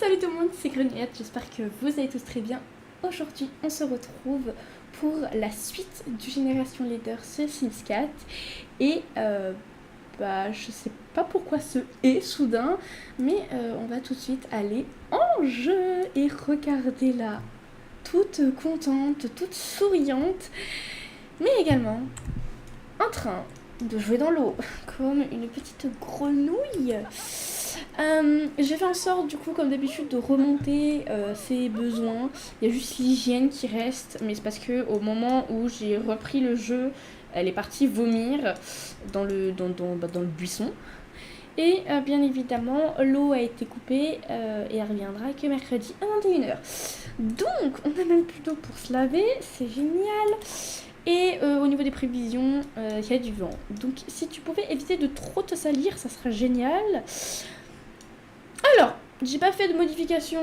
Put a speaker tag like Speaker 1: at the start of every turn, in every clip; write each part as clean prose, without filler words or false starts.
Speaker 1: Salut tout le monde, c'est Grenouillette, j'espère que vous allez tous très bien. Aujourd'hui, on se retrouve pour la suite du Génération Leader sur Sims 4. Et je sais pas pourquoi ce est soudain, mais on va tout de suite aller en jeu et regardez là, toute contente, toute souriante, mais également en train de jouer dans l'eau, comme une petite grenouille. J'ai fait en sorte du coup comme d'habitude de remonter ses besoins. Il y a juste l'hygiène qui reste, mais c'est parce que au moment où j'ai repris le jeu, elle est partie vomir dans le buisson. Et bien évidemment l'eau a été coupée et elle reviendra que mercredi à 21h. Donc on a même plus d'eau pour se laver, c'est génial. Et au niveau des prévisions, il y a du vent. Donc si tu pouvais éviter de trop te salir, ça serait génial. Alors, j'ai pas fait de modification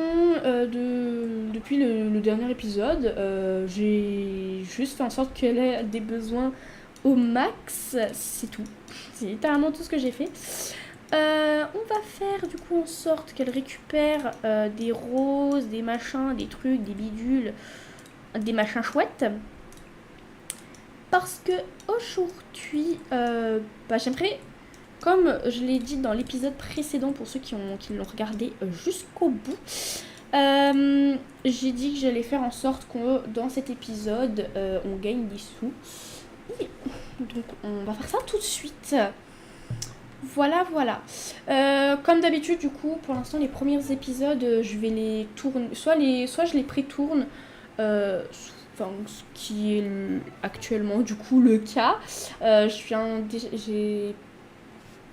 Speaker 1: depuis le dernier épisode. J'ai juste fait en sorte qu'elle ait des besoins au max. C'est tout. C'est littéralement tout ce que j'ai fait. On va faire du coup en sorte qu'elle récupère des roses, des machins, des trucs, des bidules, des machins chouettes. Parce que aujourd'hui, j'aimerais, comme je l'ai dit dans l'épisode précédent pour ceux qui l'ont regardé jusqu'au bout, j'ai dit que j'allais faire en sorte que dans cet épisode, on gagne des sous. Et donc on va faire ça tout de suite. Voilà. Comme d'habitude, du coup, pour l'instant, les premiers épisodes, je vais les tourner, soit je les pré-tourne, ce qui est actuellement du coup le cas. J'ai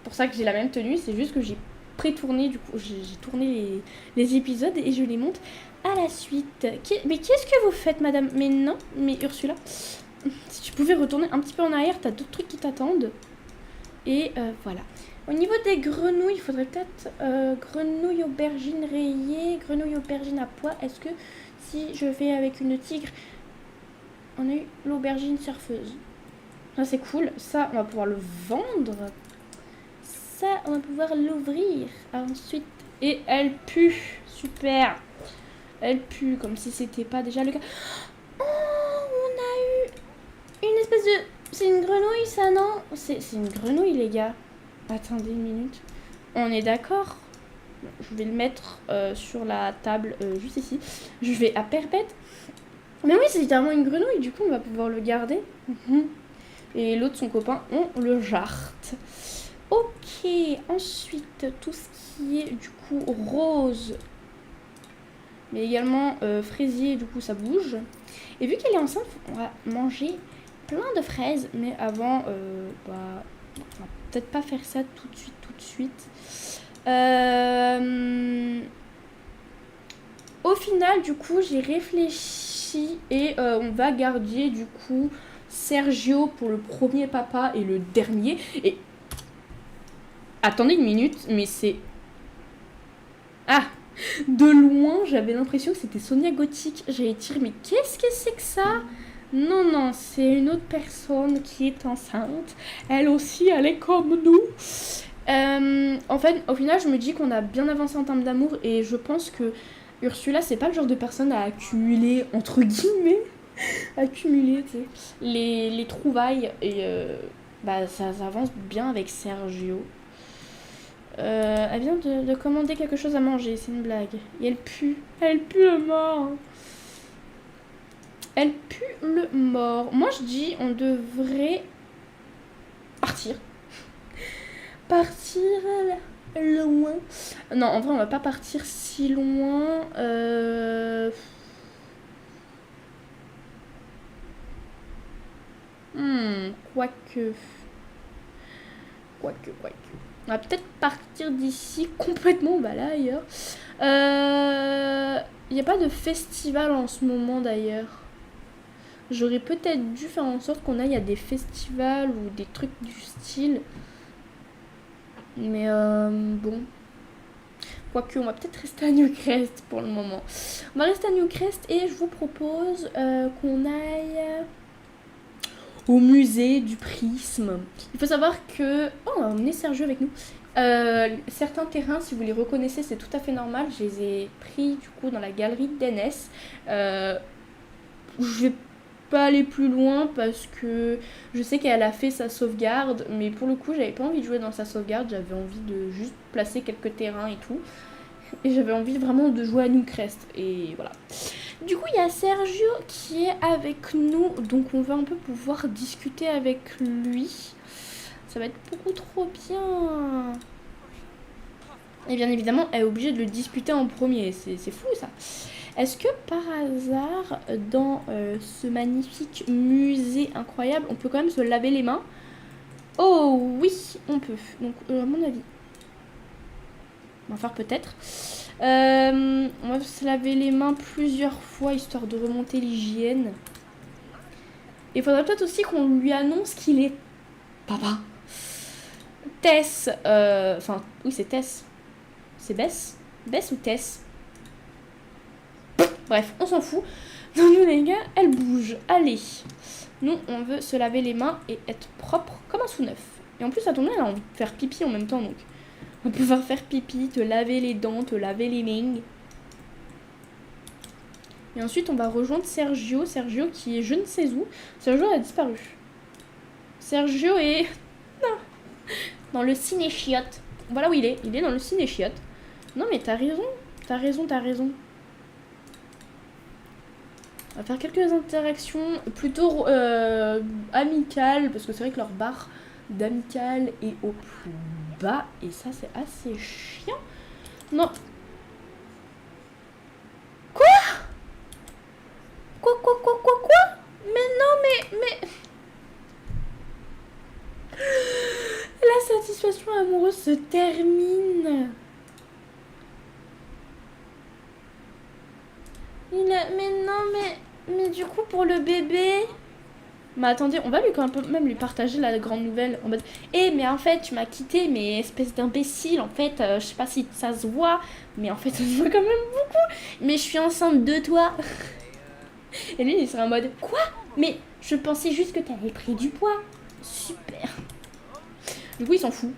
Speaker 1: pour ça que j'ai la même tenue, c'est juste que j'ai pré-tourné, du coup j'ai tourné les épisodes et je les monte à la suite. Mais qu'est-ce que vous faites, madame? Mais non, mais Ursula, si tu pouvais retourner un petit peu en arrière, t'as d'autres trucs qui t'attendent. Et voilà. Au niveau des grenouilles, il faudrait peut-être grenouille aubergine rayée, grenouille aubergine à pois. Est-ce que si je vais avec une tigre, on a eu l'aubergine surfeuse. Ça c'est cool, ça on va pouvoir le vendre. Ça on va pouvoir l'ouvrir ensuite. Et elle pue, super. Elle pue comme si c'était pas déjà le cas. Oh, on a eu une espèce de... C'est une grenouille ça, non? C'est une grenouille les gars. Attendez une minute. On est d'accord? Je vais le mettre sur la table juste ici. Je vais à perpète. Mais oui, c'est littéralement une grenouille, du coup on va pouvoir le garder. Et l'autre, son copain, on le jarte. Ok, ensuite tout ce qui est du coup rose, mais également fraisier, du coup ça bouge. Et vu qu'elle est enceinte, on va manger plein de fraises, mais avant, on va peut-être pas faire ça tout de suite. Au final, du coup, j'ai réfléchi et on va garder du coup Sergio pour le premier papa et le dernier. Et attendez une minute, mais c'est... Ah, de loin, j'avais l'impression que c'était Sonia Gothic. J'allais dire, mais qu'est-ce que c'est que ça? Non, c'est une autre personne qui est enceinte. Elle aussi, elle est comme nous. En fait, au final, je me dis qu'on a bien avancé en termes d'amour et je pense que Ursula, c'est pas le genre de personne à accumuler, entre guillemets, tu sais, les trouvailles. Et ça avance bien avec Sergio. Elle vient de commander quelque chose à manger, c'est une blague. Et elle pue le mort. Elle pue le mort. Moi je dis on devrait partir. Partir loin. Non, en vrai on va pas partir si loin. Quoique. On va peut-être partir d'ici complètement, là ailleurs. Il n'y a pas de festival en ce moment d'ailleurs. J'aurais peut-être dû faire en sorte qu'on aille à des festivals ou des trucs du style. Mais bon. Quoique, on va peut-être rester à Newcrest pour le moment. On va rester à Newcrest et je vous propose qu'on aille au musée du prisme. Il faut savoir que... Oh, on a emmené Sergio avec nous. Certains terrains, si vous les reconnaissez, c'est tout à fait normal. Je les ai pris du coup dans la galerie d'Enès. Je vais pas aller plus loin parce que je sais qu'elle a fait sa sauvegarde, mais pour le coup, j'avais pas envie de jouer dans sa sauvegarde. J'avais envie de juste placer quelques terrains et tout. Et j'avais envie vraiment de jouer à Newcrest. Et voilà. Du coup, il y a Sergio qui est avec nous. Donc, on va un peu pouvoir discuter avec lui. Ça va être beaucoup trop bien. Et bien évidemment, elle est obligée de le disputer en premier. C'est fou, ça. Est-ce que, par hasard, dans ce magnifique musée incroyable, on peut quand même se laver les mains? Oh, oui, on peut. Donc, à mon avis... On va faire peut-être. On va se laver les mains plusieurs fois, histoire de remonter l'hygiène. Et il faudrait peut-être aussi qu'on lui annonce qu'il est papa. Tess. Enfin, oui, c'est Tess. C'est Bess? Bess ou Tess? Bref, on s'en fout. Donc, nous, les gars, elle bouge. Allez. Nous, on veut se laver les mains et être propre comme un sous-neuf. Et en plus, à ton avis, elle a envie de faire pipi en même temps, donc... On va pouvoir faire pipi, te laver les dents, te laver les mains. Et ensuite, on va rejoindre Sergio. Sergio qui est je ne sais où. Sergio a disparu. Sergio est... Non. Dans le ciné-chiotte. Voilà où il est. Il est dans le ciné-chiotte. Non mais t'as raison. T'as raison, t'as raison. On va faire quelques interactions plutôt amicales. Parce que c'est vrai que leur barre d'amical est au plus bas. Et ça, c'est assez chiant. Non. Quoi? Quoi? Mais non, mais... La satisfaction amoureuse se termine. Mais non, mais du coup, pour le bébé... Mais attendez, on va lui quand même lui partager la grande nouvelle en mode mais en fait tu m'as quitté, mais espèce d'imbécile, en fait je sais pas si ça se voit, mais en fait ça se voit quand même beaucoup, mais je suis enceinte de toi. Et lui il serait en mode quoi? Mais je pensais juste que t'avais pris du poids. Super. Du coup il s'en fout.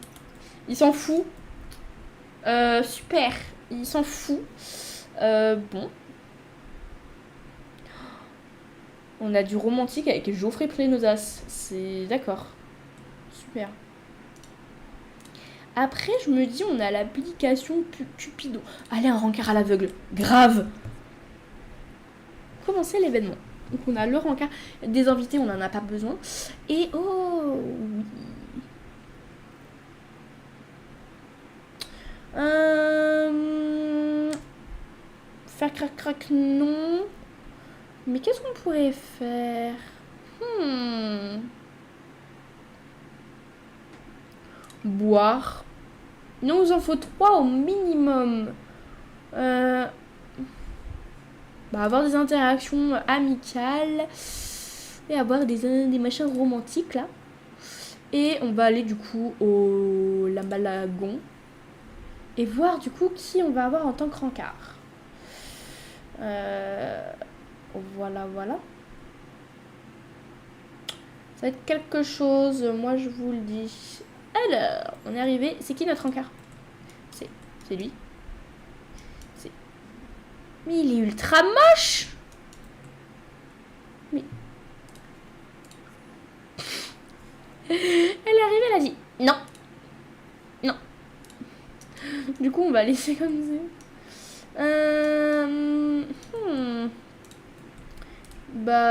Speaker 1: Super. Il s'en fout. Bon. On a du romantique avec Geoffrey Plenonas. C'est d'accord. Super. Après, je me dis, on a l'application Cupido. Allez, un rencard à l'aveugle. Grave. Commencer l'événement. Donc, on a le rencard. Des invités, on n'en a pas besoin. Et oh oui. Faire crac-crac, non. Mais qu'est-ce qu'on pourrait faire? Boire. Il nous en faut 3 au minimum. Avoir des interactions amicales. Et avoir des machins romantiques là. Et on va aller du coup au Lamalagon. Et voir du coup qui on va avoir en tant que rencard. Voilà. Ça va être quelque chose, moi je vous le dis. Alors, on est arrivé. C'est qui notre rencard? C'est lui. Mais il est ultra moche. Mais... Elle est arrivée, elle a dit non. Du coup, on va laisser comme ça.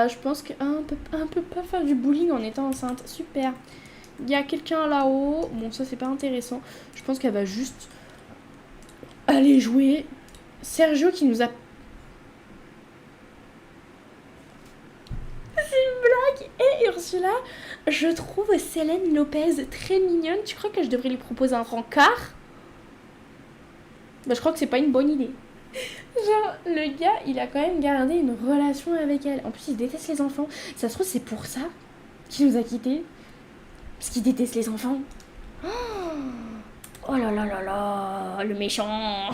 Speaker 1: Je pense qu'on peut pas faire du bullying en étant enceinte. Super. Il y a quelqu'un là-haut. Bon, ça, c'est pas intéressant. Je pense qu'elle va juste aller jouer. Sergio qui nous a... C'est une blague. Et Ursula, je trouve Célène Lopez très mignonne. Tu crois que je devrais lui proposer un rencard? Je crois que c'est pas une bonne idée. Genre, le gars, il a quand même gardé une relation avec elle. En plus, il déteste les enfants. Ça se trouve, c'est pour ça qu'il nous a quittés. Parce qu'il déteste les enfants. Oh là là là là, le méchant.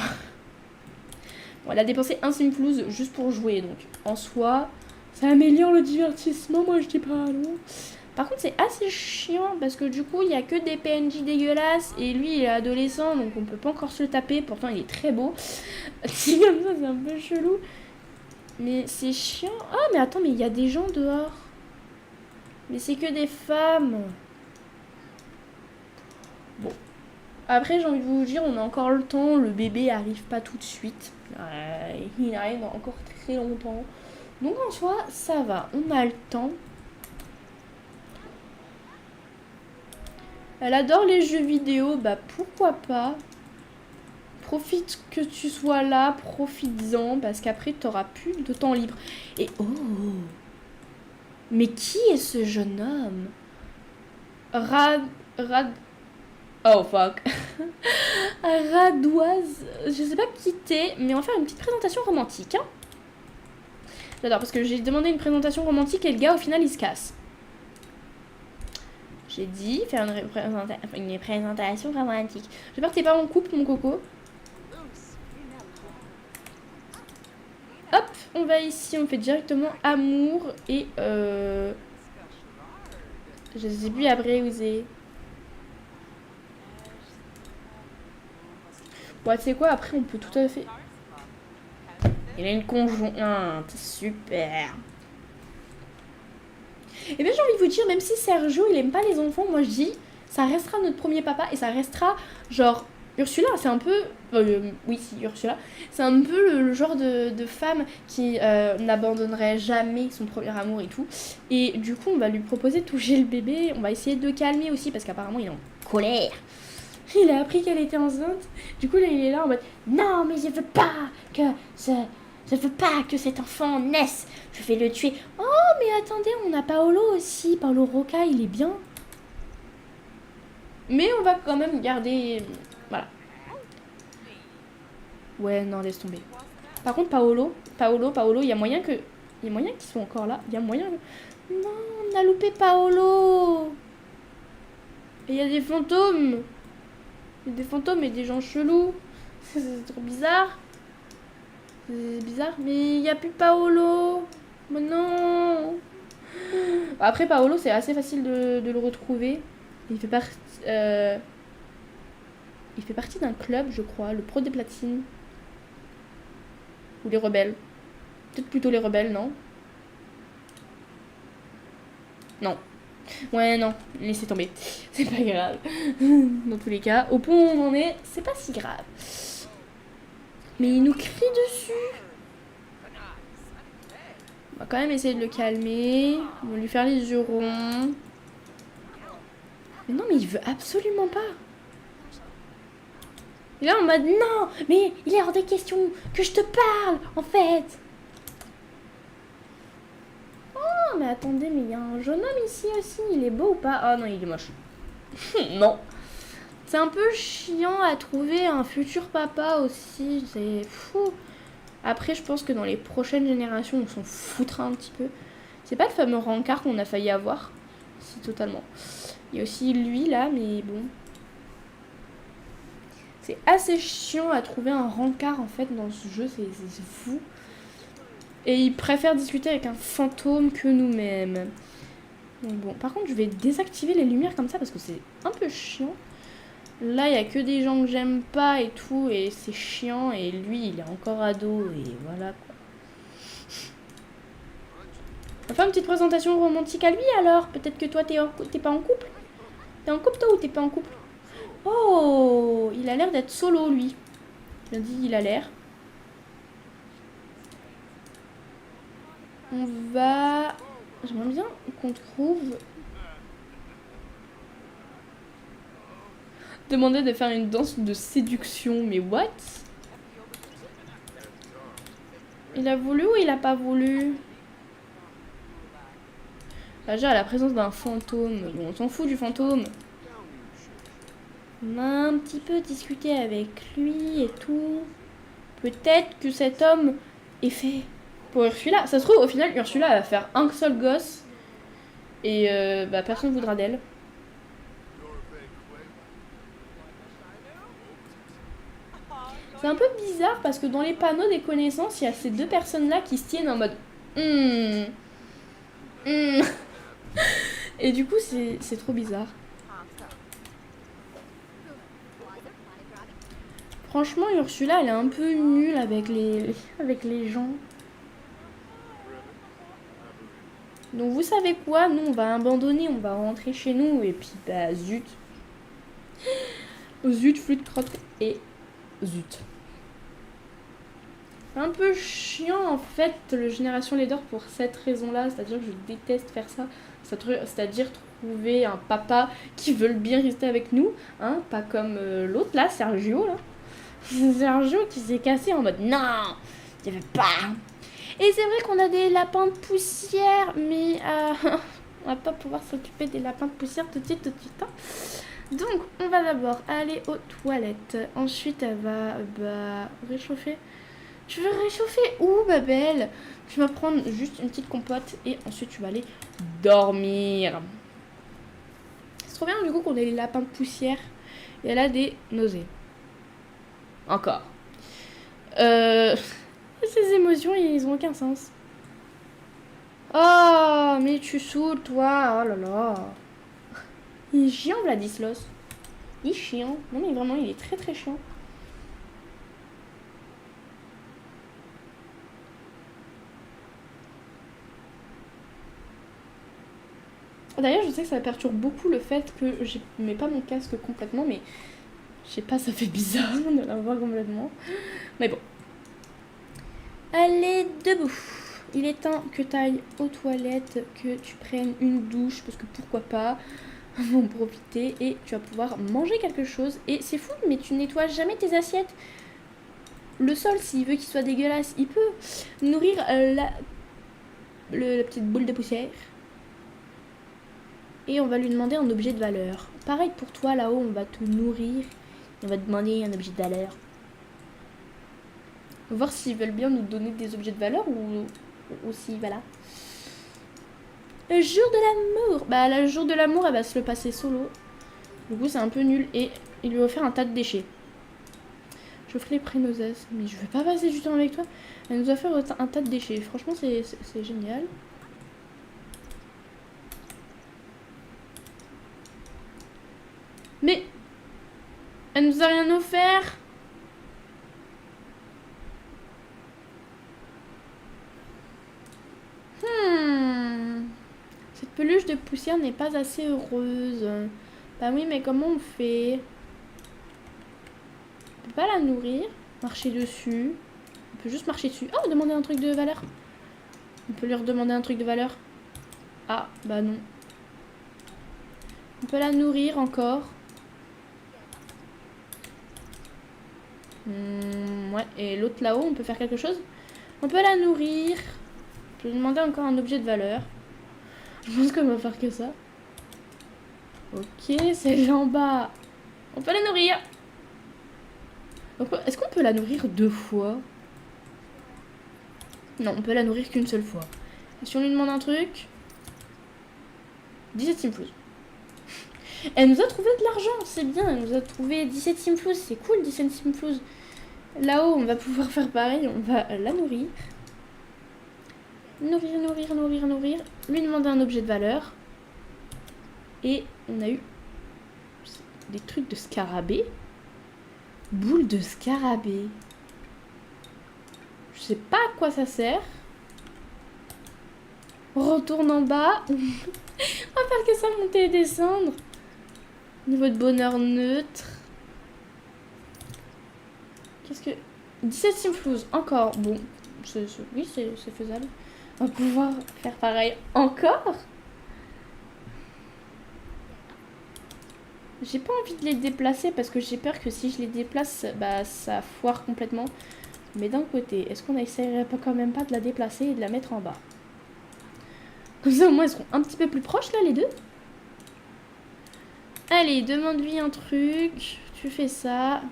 Speaker 1: Bon, elle a dépensé un simflouz juste pour jouer. Donc, en soi, ça améliore le divertissement. Moi, je dis pas non. Par contre, c'est assez chiant parce que du coup, il y a que des PNJ dégueulasses et lui, il est adolescent, donc on peut pas encore se le taper. Pourtant, il est très beau. C'est comme ça, c'est un peu chelou. Mais c'est chiant. Ah, mais attends, mais il y a des gens dehors. Mais c'est que des femmes. Bon. Après, j'ai envie de vous dire, on a encore le temps. Le bébé arrive pas tout de suite. Il arrive dans encore très longtemps. Donc en soi, ça va. On a le temps. Elle adore les jeux vidéo. Bah pourquoi pas. Profite que tu sois là. Profites-en. Parce qu'après, t'auras plus de temps libre. Et oh. Mais qui est ce jeune homme? Oh fuck. Radoise. Je sais pas qui t'es, mais on va faire une petite présentation romantique. Hein. J'adore parce que j'ai demandé une présentation romantique et le gars au final il se casse. J'ai dit faire une présentation romantique. J'espère que t'es pas en couple mon coco. Hop, on va ici, on fait directement amour et je sais plus après où c'est. Bon, tu sais quoi, après on peut tout à fait. Il a une conjointe, super. Et bien j'ai envie de vous dire, même si Sergio il aime pas les enfants, moi je dis, ça restera notre premier papa et ça restera genre Ursula, c'est un peu, oui si Ursula, c'est un peu le genre de femme qui n'abandonnerait jamais son premier amour et tout. Et du coup on va lui proposer de toucher le bébé, on va essayer de le calmer aussi parce qu'apparemment il est en colère. Il a appris qu'elle était enceinte. Du coup là il est là en mode non mais je veux pas que cet enfant naisse. Je vais le tuer. Oh mais attendez, on a Paolo aussi. Paolo Rocca, il est bien. Mais on va quand même garder. Voilà. Ouais non laisse tomber. Par contre Paolo, il y a moyen que. Il y a moyen qu'ils soient encore là. Il y a moyen que. Non, on a loupé Paolo. Et il y a des fantômes. Il y a des fantômes et des gens chelous. C'est trop bizarre. C'est bizarre, mais il n'y a plus Paolo. Mais non. Après, Paolo, c'est assez facile de le retrouver. Il fait partie d'un club, je crois, le Pro des Platines. Ou les Rebelles. Peut-être plutôt les Rebelles, non? Non. Ouais, non, laissez tomber. C'est pas grave. Dans tous les cas, au point où on en est, c'est pas si grave. Mais il nous crie dessus. On va quand même essayer de le calmer. On va lui faire les yeux ronds. Mais non, mais il veut absolument pas. Et là, en mode non, mais il est hors de question que je te parle, en fait. Oh, mais attendez, mais il y a un jeune homme ici aussi. Il est beau ou pas? Ah non, il est moche. Non. C'est un peu chiant à trouver un futur papa aussi. C'est fou. Après, je pense que dans les prochaines générations, on s'en foutra un petit peu. C'est pas le fameux rencard qu'on a failli avoir. Si, totalement. Il y a aussi lui, là, mais bon. C'est assez chiant à trouver un rencard, en fait, dans ce jeu. C'est fou. Et il préfère discuter avec un fantôme que nous-mêmes. Donc bon, par contre, je vais désactiver les lumières comme ça, parce que c'est un peu chiant. Là, il n'y a que des gens que j'aime pas et tout, et c'est chiant, et lui, il est encore ado, et voilà, quoi. On va faire une petite présentation romantique à lui, alors. Peut-être que toi, t'es pas en couple? T'es en couple, toi, ou t'es pas en couple? Oh, il a l'air d'être solo, lui. Je dis, il a l'air. On va... J'aimerais bien qu'on trouve... Demander de faire une danse de séduction, mais what? Il a voulu ou il a pas voulu? Déjà, à la présence d'un fantôme, bon, on s'en fout du fantôme. On a un petit peu discuté avec lui et tout. Peut-être que cet homme est fait pour Ursula. Ça se trouve, au final, Ursula va faire un seul gosse. Et personne ne voudra d'elle. C'est un peu bizarre parce que dans les panneaux des connaissances, il y a ces deux personnes-là qui se tiennent en mode... Et du coup, c'est trop bizarre. Franchement, Ursula, elle est un peu nulle avec les gens. Donc vous savez quoi, nous on va abandonner, on va rentrer chez nous et puis bah zut. Zut, flûte, crotte et zut. Un peu chiant en fait le Génération Leader pour cette raison-là, c'est-à-dire que je déteste faire ça. C'est-à-dire trouver un papa qui veut bien rester avec nous, hein, pas comme l'autre là, Sergio là. Sergio qui s'est cassé en mode non, il n'y avait pas. Et c'est vrai qu'on a des lapins de poussière, mais on va pas pouvoir s'occuper des lapins de poussière tout de suite. Hein. Donc, on va d'abord aller aux toilettes. Ensuite, elle va réchauffer. Tu veux réchauffer où, ma belle? Tu vas prendre juste une petite compote et ensuite tu vas aller dormir. C'est trop bien du coup qu'on ait les lapins de poussière. Et elle a des nausées. Encore. Ces émotions, ils ont aucun sens. Oh, mais tu saoules, toi. Oh là là. Il est chiant, Vladislos. Il est chiant. Non, mais vraiment, il est très très chiant. D'ailleurs, je sais que ça perturbe beaucoup le fait que je mets pas mon casque complètement, mais je sais pas, ça fait bizarre de l'avoir complètement. Mais bon. Allez, debout. Il est temps que tu ailles aux toilettes, que tu prennes une douche, parce que pourquoi pas, en profiter, et tu vas pouvoir manger quelque chose. Et c'est fou, mais tu nettoies jamais tes assiettes. Le sol, s'il veut qu'il soit dégueulasse, il peut nourrir la petite boule de poussière. Et on va lui demander un objet de valeur. Pareil pour toi, là-haut, on va te nourrir. On va te demander un objet de valeur. On va voir s'ils veulent bien nous donner des objets de valeur ou si, voilà. Le jour de l'amour. Bah, le jour de l'amour, elle va se le passer solo. Du coup, c'est un peu nul. Et il lui a offert un tas de déchets. Je ferai les prénoses. Mais je veux pas passer du temps avec toi. Elle nous a offert un tas de déchets. Franchement, c'est génial. Mais elle nous a rien offert. Cette peluche de poussière n'est pas assez heureuse. Bah oui, mais comment on fait? On peut pas la nourrir. Marcher dessus. On peut juste marcher dessus. Oh, demander un truc de valeur. On peut lui redemander un truc de valeur. Ah, bah non. On peut la nourrir encore. Ouais, et l'autre là-haut, on peut faire quelque chose. On peut la nourrir. Je vais lui demander encore un objet de valeur. Je pense qu'on va faire que ça. Ok, celle-là en bas. On peut la nourrir. Est-ce qu'on peut la nourrir 2 fois? Non, on peut la nourrir qu'une seule fois. Et si on lui demande un truc... 17 simflouz. Elle nous a trouvé de l'argent, c'est bien. Elle nous a trouvé 17 simflouz. C'est cool, 17 simflouz. Là-haut, on va pouvoir faire pareil. On va la nourrir. Nourrir. Lui demander un objet de valeur. Et on a eu des trucs de scarabée. Boule de scarabée. Je sais pas à quoi ça sert. Retourne en bas. On va faire que ça, monter et descendre. Niveau de bonheur neutre. Qu'est-ce que... 17 simflouz, encore. Bon, oui, c'est faisable. On va pouvoir faire pareil encore. J'ai pas envie de les déplacer parce que j'ai peur que si je les déplace, bah ça foire complètement. Mais d'un côté, est-ce qu'on essaierait pas quand même pas de la déplacer et de la mettre en bas? Comme ça au moins elles seront un petit peu plus proches là les deux. Allez, demande-lui un truc. Tu fais ça.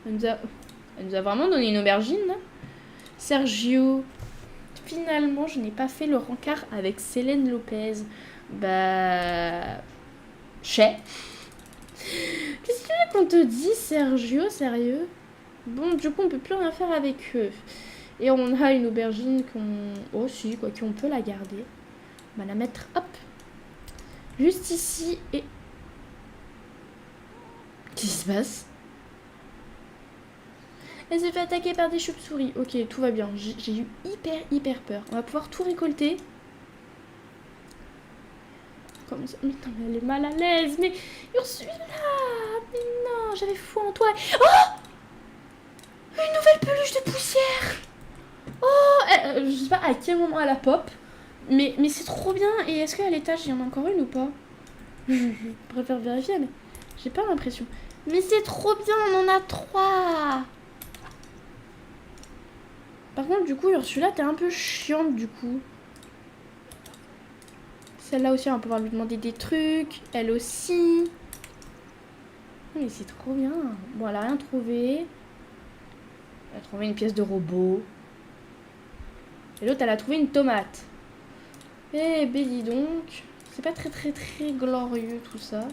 Speaker 1: Elle nous a vraiment donné une aubergine là. Sergio. Finalement, je n'ai pas fait le rencard avec Célène Lopez. Bah... Qu'est-ce que tu veux qu'on te dise, Sergio, sérieux? Bon, du coup, on peut plus rien faire avec eux. Et on a une aubergine qu'on... Oh si, quoi, qu'on peut la garder. On va la mettre, hop, Juste ici et... Qu'est-ce qui se passe? Elle s'est fait attaquer par des chauves-souris. Ok, tout va bien. J'ai eu hyper peur. On va pouvoir tout récolter. Comme ça. Mais non, mais elle est mal à l'aise. Mais Ursula, mais non, j'avais foi en toi. Oh, une nouvelle peluche de poussière. Oh, je sais pas à quel moment elle a pop. Mais c'est trop bien. Et est-ce qu'à l'étage, il y en a encore une ou pas? Je préfère vérifier, mais j'ai pas l'impression. Mais c'est trop bien, on en a 3. Par contre, du coup, Ursula, t'es un peu chiante, du coup. Celle-là aussi, on va pouvoir lui demander des trucs. Elle aussi. Mais c'est trop bien. Bon, elle a rien trouvé. Elle a trouvé une pièce de robot. Et l'autre, elle a trouvé une tomate. Eh ben, dis donc. C'est pas très glorieux, tout ça.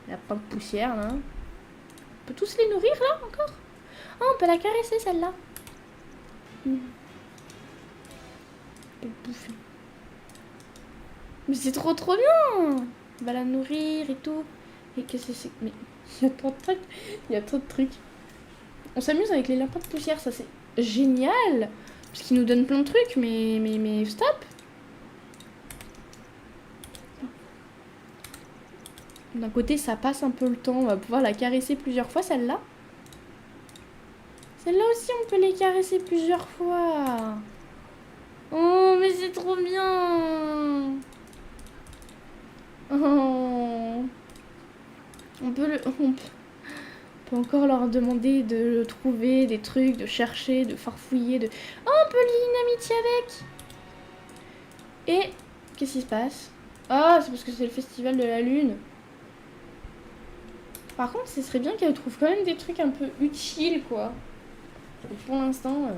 Speaker 1: Il y a plein de poussière, là. On peut tous les nourrir, là, encore? Oh, on peut la caresser, celle-là. On peut le bouffer. Mais c'est trop bien. On va la nourrir et tout. Et qu'est-ce que c'est? Mais il y a trop de trucs. Il y a trop de trucs. On s'amuse avec les lapins de poussière, ça c'est génial. Parce qu'ils nous donnent plein de trucs, mais stop. D'un côté, ça passe un peu le temps. On va pouvoir la caresser plusieurs fois, celle-là. Celle-là aussi, on peut les caresser plusieurs fois. Oh, mais c'est trop bien. Oh. On peut encore leur demander de trouver des trucs, de chercher, de farfouiller, de... Oh, on peut lier une amitié avec. Et qu'est-ce qui se passe? Ah, c'est parce que c'est le festival de la lune. Par contre, ce serait bien qu'elle trouve quand même des trucs un peu utiles, quoi. Et pour l'instant...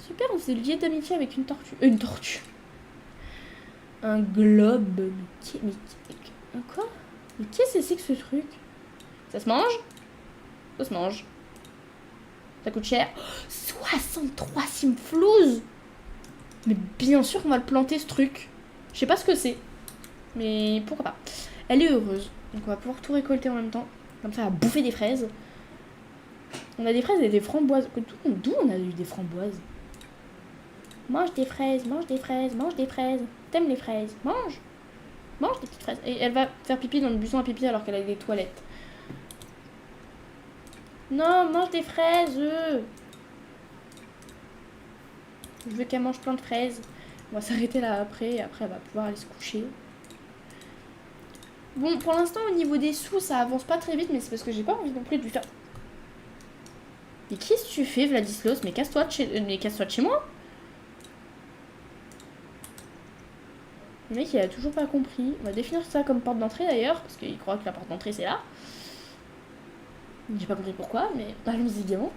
Speaker 1: Super, on s'est lié d'amitié avec une tortue. Une tortue. Un globe. Mais quoi? Mais qu'est-ce que c'est que ce truc? Ça se mange? Ça se mange. Ça coûte cher. 63 simflouz. Mais bien sûr qu'on va le planter, ce truc. Je sais pas ce que c'est. Mais pourquoi pas. Elle est heureuse. Donc on va pouvoir tout récolter en même temps. Comme ça, elle va bouffer des fraises. On a des fraises et des framboises. D'où on a eu des framboises? Mange des fraises, mange des fraises, mange des fraises. T'aimes les fraises? Mange. Mange des petites fraises. Et elle va faire pipi dans le buisson à pipi alors qu'elle a des toilettes. Non, mange des fraises. Je veux qu'elle mange plein de fraises. On va s'arrêter là après. Et après, elle va pouvoir aller se coucher. Bon, pour l'instant, au niveau des sous, ça avance pas très vite. Mais c'est parce que j'ai pas envie non plus de lui faire... Mais qu'est-ce que tu fais, Vladislos? Mais casse-toi de chez moi. Le mec, il a toujours pas compris. On va définir ça comme porte d'entrée d'ailleurs. Parce qu'il croit que la porte d'entrée, c'est là. J'ai pas compris pourquoi, mais allons-y gaiement.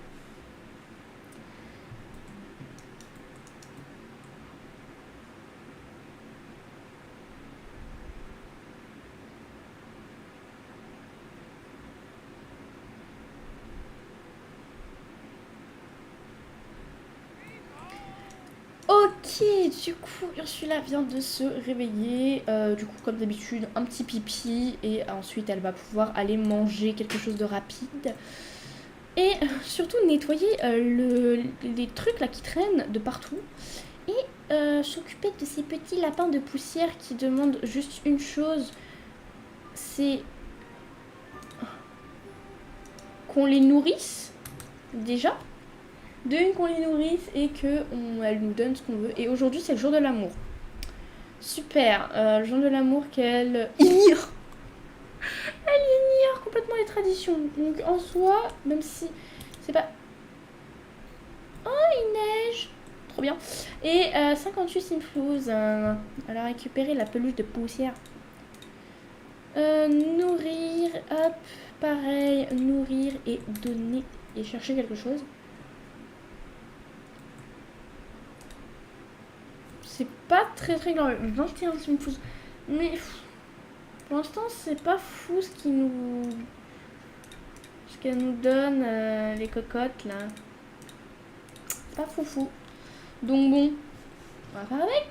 Speaker 1: Ok, du coup, Ursula vient de se réveiller. Du coup, comme d'habitude, un petit pipi. Et ensuite, elle va pouvoir aller manger quelque chose de rapide. Et surtout, nettoyer les trucs là qui traînent de partout. Et s'occuper de ces petits lapins de poussière qui demandent juste une chose. C'est qu'on les nourrisse, déjà. Qu'on les nourrisse et qu'elle nous donne ce qu'on veut. Et aujourd'hui, c'est le jour de l'amour. Super. Le jour de l'amour qu'elle ignore. Elle ignore complètement les traditions. Donc en soi, même si c'est pas... Oh, il neige. Trop bien. Et 58 simflouz. Elle a récupéré la peluche de poussière. Nourrir. Hop. Pareil. Nourrir et donner. Et chercher quelque chose. C'est pas très glorieux. 21 simflouz. Mais pour l'instant, c'est pas fou ce qu'elle nous donne, les cocottes là. C'est pas foufou. Donc bon, on va faire avec.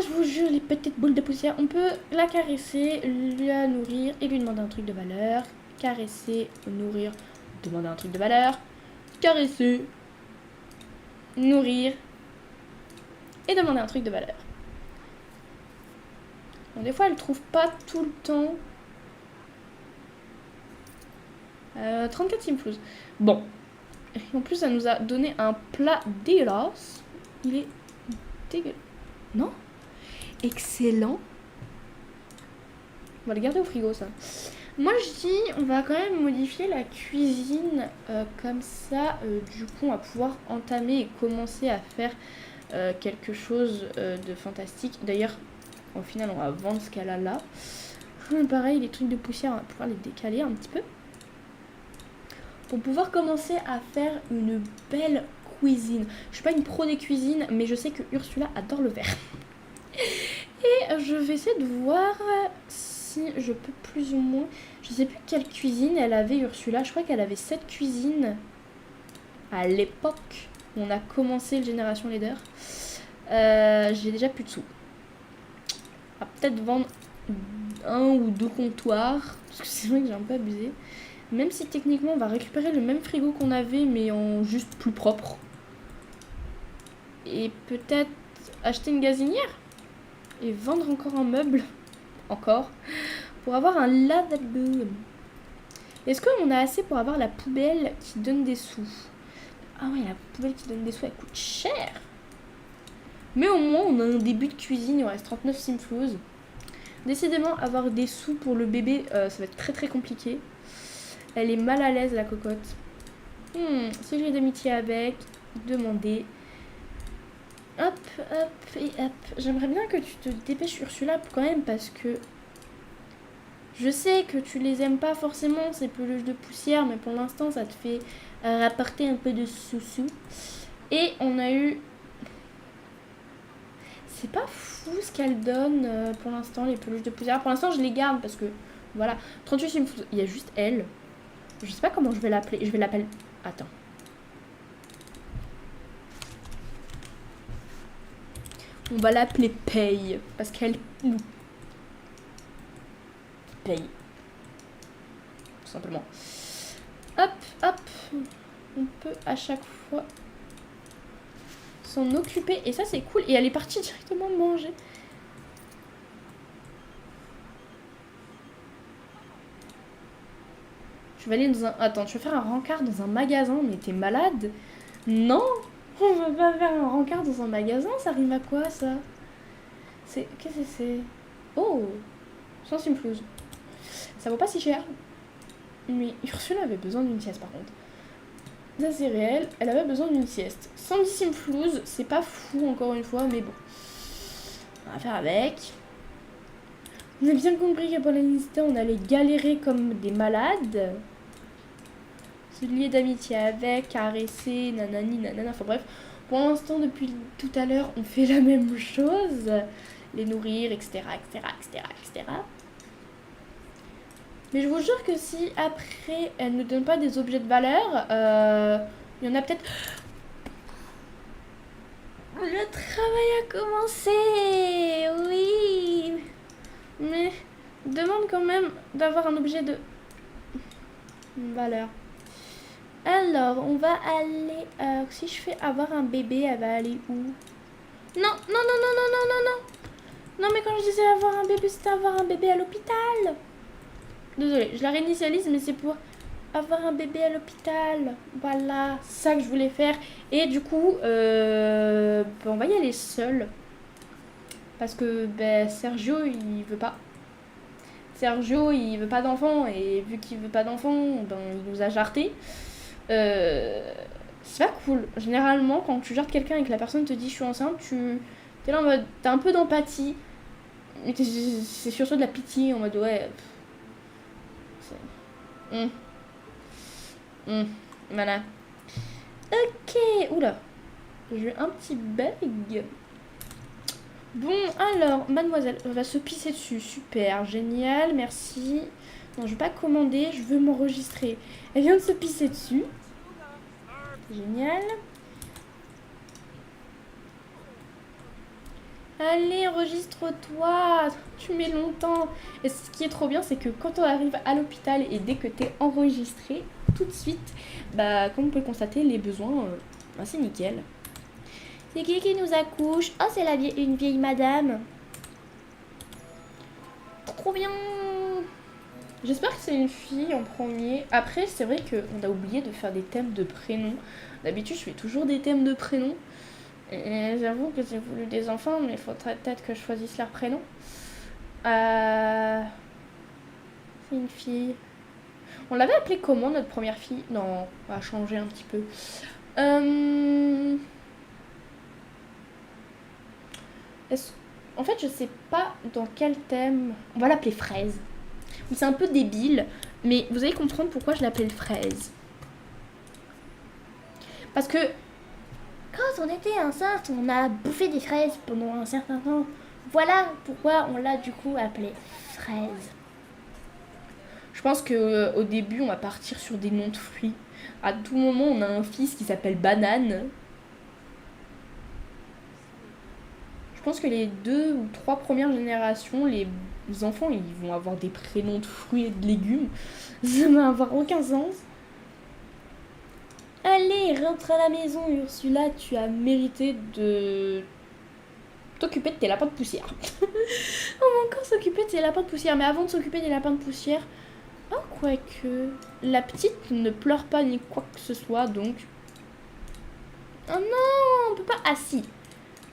Speaker 1: je vous jure, les petites boules de poussière, on peut la caresser, la nourrir et lui demander un truc de valeur. Caresser, nourrir, demander un truc de valeur. Caresser, nourrir et demander un truc de valeur. Bon, des fois, elle trouve pas tout le temps. 34 simflouz. Bon. Et en plus, ça nous a donné un plat dégueulasse. Il est dégueulasse. Non? Excellent. On va le garder au frigo, ça. Moi, je dis, on va quand même modifier la cuisine. Comme ça, du coup, on va pouvoir entamer et commencer à faire quelque chose de fantastique. D'ailleurs, au final, on va vendre ce qu'elle a là. Pareil, les trucs de poussière, on va pouvoir les décaler un petit peu. Pour pouvoir commencer à faire une belle cuisine. Je suis pas une pro des cuisines, mais je sais que Ursula adore le verre. Et je vais essayer de voir si je peux plus ou moins... Je sais plus quelle cuisine elle avait, Ursula. Je crois qu'elle avait cette cuisine à l'époque où on a commencé le Génération Leader. J'ai déjà plus de sous. On va peut-être vendre 1 ou 2 comptoirs. Parce que c'est vrai que j'ai un peu abusé. Même si techniquement on va récupérer le même frigo qu'on avait mais en juste plus propre. Et peut-être acheter une gazinière. Et vendre encore un meuble. Encore. Pour avoir un lavabo. Est-ce qu'on a assez pour avoir la poubelle qui donne des sous? Ah ouais, la poubelle qui donne des sous elle coûte cher. Mais au moins on a un début de cuisine. Il reste 39 simflouz. Décidément avoir des sous pour le bébé ça va être très très compliqué. Elle est mal à l'aise, la cocotte. Si j'ai d'amitié avec, demander. Hop, hop et hop. J'aimerais bien que tu te dépêches, Ursula, quand même, parce que je sais que tu les aimes pas forcément, ces peluches de poussière, mais pour l'instant, ça te fait rapporter un peu de sous-sous. Et on a eu... C'est pas fou ce qu'elle donne pour l'instant, les peluches de poussière. Pour l'instant, je les garde parce que, voilà, 38 simflouz, il y a juste elle. Je sais pas comment je vais l'appeler. Je vais l'appeler... Attends. On va l'appeler Paye. Parce qu'elle nous paye. Tout simplement. Hop, hop. On peut à chaque fois s'en occuper. Et ça, c'est cool. Et elle est partie directement manger. Je vais aller dans un... Attends, tu veux faire un rencard dans un magasin? Mais t'es malade? Non, on va pas faire un rencard dans un magasin. Ça rime à quoi, ça? C'est... Qu'est-ce que c'est? Oh, 100 simflouz. Ça vaut pas si cher. Mais Ursula avait besoin d'une sieste, par contre. Ça, c'est réel. Elle avait besoin d'une sieste. 110 simflouz, c'est pas fou, encore une fois, mais bon. On va faire avec. On a bien compris que pendant l'instant, on allait galérer comme des malades. Se lier d'amitié avec, caresser, nanani, nanana, enfin bref. Pour l'instant, depuis tout à l'heure, on fait la même chose. Les nourrir, etc., etc., etc., etc. Mais je vous jure que si après, elle ne donne pas des objets de valeur, il y en a peut-être... Le travail a commencé. Oui. Mais demande quand même d'avoir un objet de valeur. Alors, on va aller... si je fais avoir un bébé, elle va aller où? Non, non, non, non, non, non, non, non. Non, mais quand je disais avoir un bébé, c'était avoir un bébé à l'hôpital. Désolée, je la réinitialise, mais c'est pour avoir un bébé à l'hôpital. Voilà, c'est ça que je voulais faire. Et du coup, on va y aller seul. Parce que Sergio, il veut pas. Sergio, il veut pas d'enfant. Et vu qu'il veut pas d'enfant, il nous a jarté. C'est pas cool. Généralement, quand tu jartes quelqu'un et que la personne te dit je suis enceinte, t'es là en mode... T'as un peu d'empathie. Mais c'est surtout de la pitié en mode ouais... Voilà. Ok. Oula. J'ai eu un petit bug. Bon, alors, mademoiselle va se pisser dessus. Super, génial, merci. Non, je vais pas commander, je veux m'enregistrer. Elle vient de se pisser dessus. Génial. Allez, enregistre-toi. Tu mets longtemps. Et ce qui est trop bien, c'est que quand on arrive à l'hôpital et dès que t'es enregistré, tout de suite, bah, comme on peut le constater, les besoins, c'est nickel. C'est qui nous accouche? Oh, c'est une vieille madame. Trop bien. J'espère que c'est une fille en premier. Après, c'est vrai qu'on a oublié de faire des thèmes de prénoms. D'habitude, je fais toujours des thèmes de prénoms. Et j'avoue que j'ai voulu des enfants, mais il faudrait peut-être que je choisisse leur prénom. C'est une fille. On l'avait appelée comment, notre première fille? Non, on va changer un petit peu. En fait, je sais pas dans quel thème. On va l'appeler Fraise. C'est un peu débile, mais vous allez comprendre pourquoi je l'appelle Fraise. Parce que quand on était enceinte, on a bouffé des fraises pendant un certain temps. Voilà pourquoi on l'a du coup appelée Fraise. Je pense qu'au début, on va partir sur des noms de fruits. À tout moment, on a un fils qui s'appelle Banane. Je pense que les 2 ou 3 premières générations, les enfants, ils vont avoir des prénoms de fruits et de légumes. Ça va avoir aucun sens. Allez, rentre à la maison, Ursula, tu as mérité de t'occuper de tes lapins de poussière. On va encore s'occuper de tes lapins de poussière, mais avant de s'occuper des lapins de poussière, oh, quoique, la petite ne pleure pas ni quoi que ce soit, donc... Oh non, on peut pas... Ah si,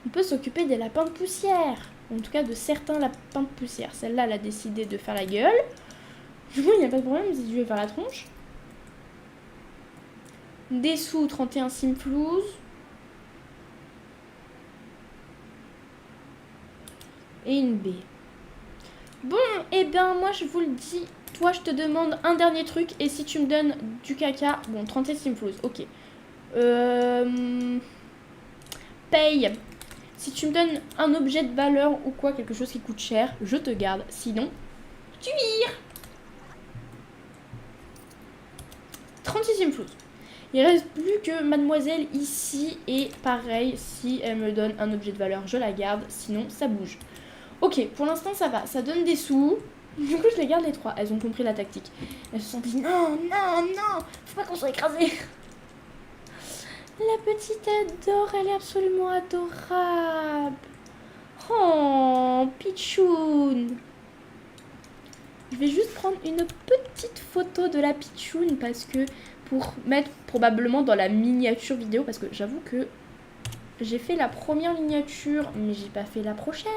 Speaker 1: on peut s'occuper des lapins de poussière. En tout cas, de certains lapins de poussière. Celle-là, elle a décidé de faire la gueule. Du coup, il n'y a pas de problème si tu veux faire la tronche. Des sous, 31 simflouz. Et une B. Bon, et ben moi je vous le dis, toi je te demande un dernier truc, et si tu me donnes du caca, bon, 37 simflouz, ok. Paye. Si tu me donnes un objet de valeur ou quoi, quelque chose qui coûte cher, je te garde. Sinon, tu vires. 36e flouse. Il reste plus que mademoiselle ici. Et pareil, si elle me donne un objet de valeur, je la garde. Sinon, ça bouge. Ok, pour l'instant, ça va. Ça donne des sous. Du coup, je les garde les 3. Elles ont compris la tactique. Elles se sont dit, non, non, non, faut pas qu'on soit écrasés. La petite adore, elle est absolument adorable. Oh, Pichoun. Je vais juste prendre une petite photo de la Pichoun parce que pour mettre probablement dans la miniature vidéo, parce que j'avoue que j'ai fait la première miniature mais j'ai pas fait la prochaine.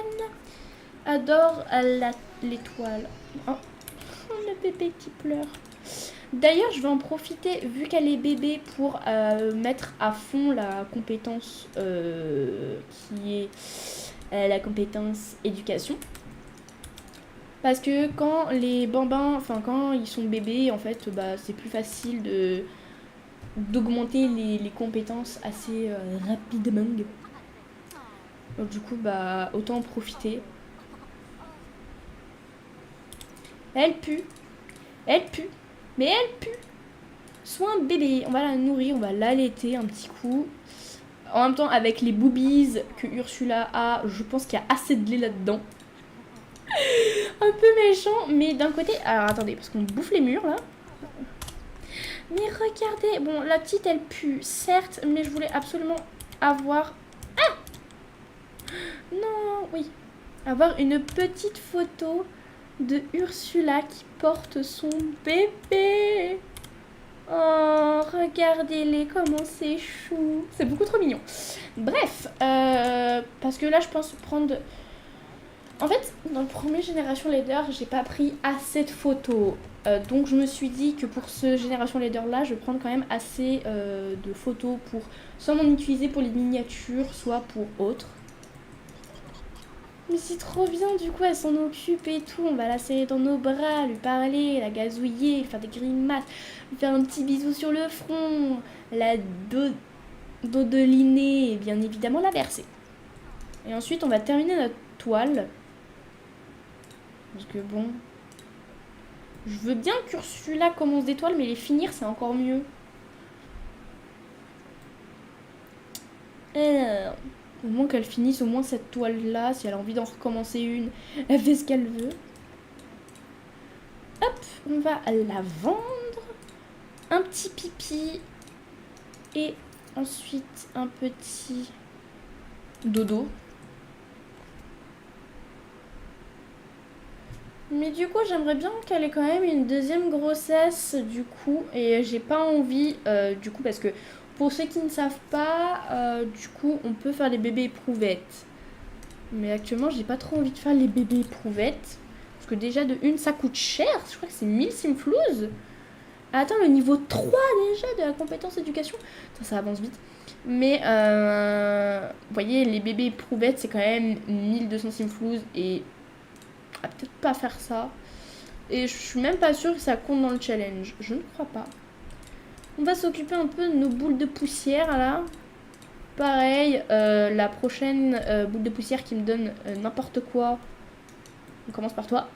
Speaker 1: Adore l'étoile. Oh, le bébé qui pleure. D'ailleurs, je vais en profiter, vu qu'elle est bébé, pour mettre à fond la compétence qui est la compétence éducation. Parce que quand les bambins, enfin quand ils sont bébés, en fait, bah, c'est plus facile d'augmenter les compétences assez rapidement. Donc du coup, bah, autant en profiter. Elle pue. Elle pue. Mais elle pue. Soit un bébé, on va la nourrir, on va l'allaiter un petit coup. En même temps, avec les boobies que Ursula a, je pense qu'il y a assez de lait là-dedans. Un peu méchant, mais d'un côté... Alors attendez, parce qu'on bouffe les murs là. Mais regardez, bon, la petite elle pue, certes, mais je voulais absolument avoir... Ah! Non, oui. Avoir une petite photo de Ursula qui porte son bébé. Oh, regardez-les, comment c'est chou. C'est beaucoup trop mignon. Bref, parce que là, je pense prendre... En fait, dans la première génération leader, j'ai pas pris assez de photos. Donc, je me suis dit que pour ce génération leader-là, je vais prendre quand même assez de photos pour soit m'en utiliser pour les miniatures, soit pour autres. Mais c'est trop bien, du coup, elle s'en occupe et tout. On va la serrer dans nos bras, lui parler, la gazouiller, lui faire des grimaces, lui faire un petit bisou sur le front, la dodeliner et bien évidemment la bercer. Et ensuite, on va terminer notre toile. Parce que bon... Je veux bien qu'Ursula commence des toiles, mais les finir, c'est encore mieux. Alors... Au moins qu'elle finisse au moins cette toile-là. Si elle a envie d'en recommencer une, elle fait ce qu'elle veut. Hop, on va la vendre. Un petit pipi. Et ensuite, un petit dodo. Mais du coup, j'aimerais bien qu'elle ait quand même une deuxième grossesse, du coup. Et j'ai pas envie, du coup, parce que pour ceux qui ne savent pas, du coup, on peut faire les bébés éprouvettes. Mais actuellement, j'ai pas trop envie de faire les bébés éprouvettes. Parce que déjà, de une, ça coûte cher. Je crois que c'est 1000 simflouz. Attends, le niveau 3 déjà de la compétence éducation. Ça avance vite. Mais, vous voyez, les bébés éprouvettes, c'est quand même 1200 simflouz. Et on va peut-être pas faire ça. Et je suis même pas sûre que ça compte dans le challenge. Je ne crois pas. On va s'occuper un peu de nos boules de poussière, là. Pareil, la prochaine boule de poussière qui me donne n'importe quoi. On commence par toi.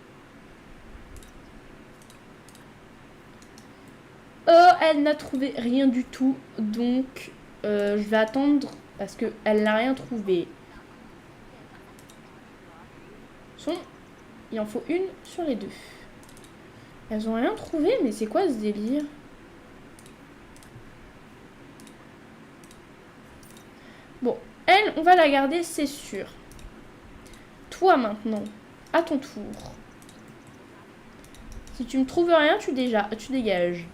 Speaker 1: Oh, elle n'a trouvé rien du tout. Donc, je vais attendre parce qu'elle n'a rien trouvé. Il en faut une sur les deux. Elles ont rien trouvé, mais c'est quoi ce délire? Bon, elle, on va la garder, c'est sûr. Toi maintenant, à ton tour. Si tu me trouves rien, tu dégages.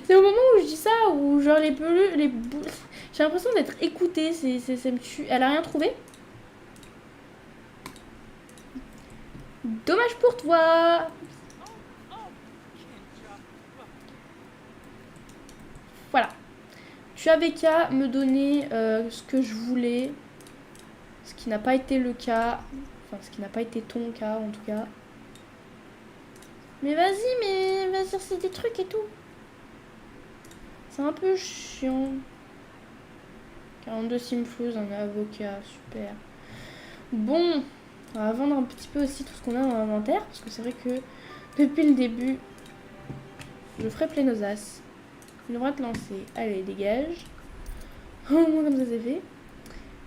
Speaker 1: C'est au moment où je dis ça, où genre les peluches, j'ai l'impression d'être écoutée, ça me tue. Elle a rien trouvé? Dommage pour toi. Voilà. Tu avais qu'à me donner ce que je voulais. Ce qui n'a pas été le cas. Enfin, ce qui n'a pas été ton cas, en tout cas. Mais vas-y, c'est des trucs et tout. C'est un peu chiant. 42 simflouz, un avocat, super. Bon, on va vendre un petit peu aussi tout ce qu'on a dans l'inventaire. Parce que c'est vrai que depuis le début, je ferai plein aux as. On devrait te lancer. Allez, dégage. Au moins comme ça c'est fait.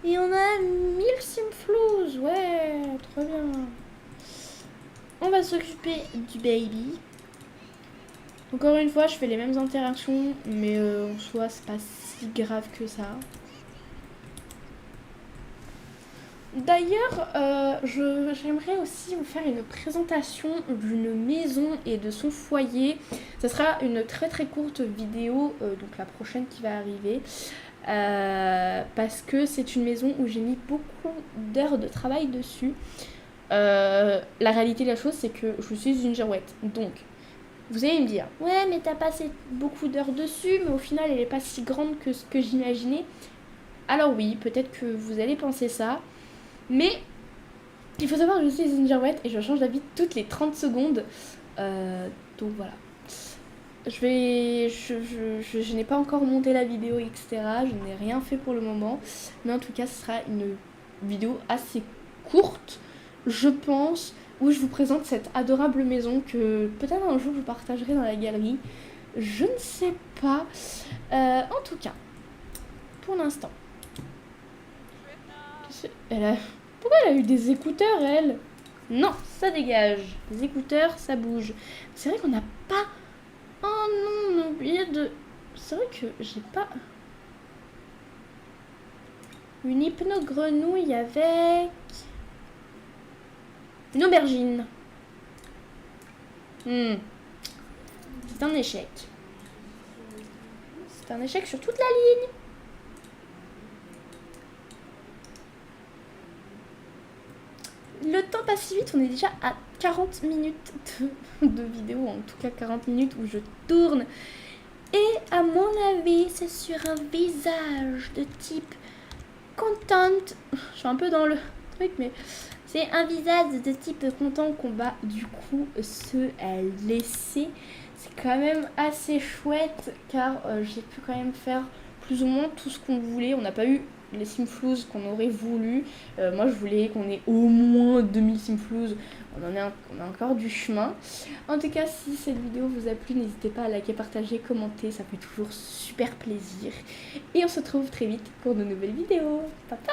Speaker 1: Et on a 1000 simflouz. Ouais, trop bien. On va s'occuper du baby. Encore une fois, je fais les mêmes interactions, mais en soi, c'est pas si grave que ça. D'ailleurs, j'aimerais aussi vous faire une présentation d'une maison et de son foyer. Ça sera une très très courte vidéo, donc la prochaine qui va arriver. Parce que c'est une maison où j'ai mis beaucoup d'heures de travail dessus. La réalité de la chose, c'est que je suis une girouette. Donc, vous allez me dire, ouais, mais t'as passé beaucoup d'heures dessus, mais au final, elle est pas si grande que ce que j'imaginais. Alors oui, peut-être que vous allez penser ça. Mais il faut savoir que je suis une girouette et je change d'avis toutes les 30 secondes. Donc voilà. Je n'ai pas encore monté la vidéo, etc. Je n'ai rien fait pour le moment. Mais en tout cas, ce sera une vidéo assez courte, je pense, où je vous présente cette adorable maison que peut-être un jour je partagerai dans la galerie. Je ne sais pas. En tout cas, pour l'instant. Pourquoi elle a eu des écouteurs, elle? Non, ça dégage. Les écouteurs, ça bouge. C'est vrai qu'on n'a pas... Oh non, on a oublié de... C'est vrai que j'ai pas... Une hypno-grenouille avec... Une aubergine. C'est un échec. C'est un échec sur toute la ligne. Le temps passe si vite, on est déjà à 40 minutes de vidéo, en tout cas 40 minutes où je tourne. Et à mon avis, c'est sur un visage de type content. Je suis un peu dans le truc, mais c'est un visage de type content qu'on va du coup se laisser. C'est quand même assez chouette car j'ai pu quand même faire plus ou moins tout ce qu'on voulait. On n'a pas eu les simflouz qu'on aurait voulu. Moi, je voulais qu'on ait au moins 2000 simflouz. On a encore du chemin. En tout cas, si cette vidéo vous a plu, n'hésitez pas à liker, partager, commenter. Ça fait toujours super plaisir. Et on se retrouve très vite pour de nouvelles vidéos. Papa!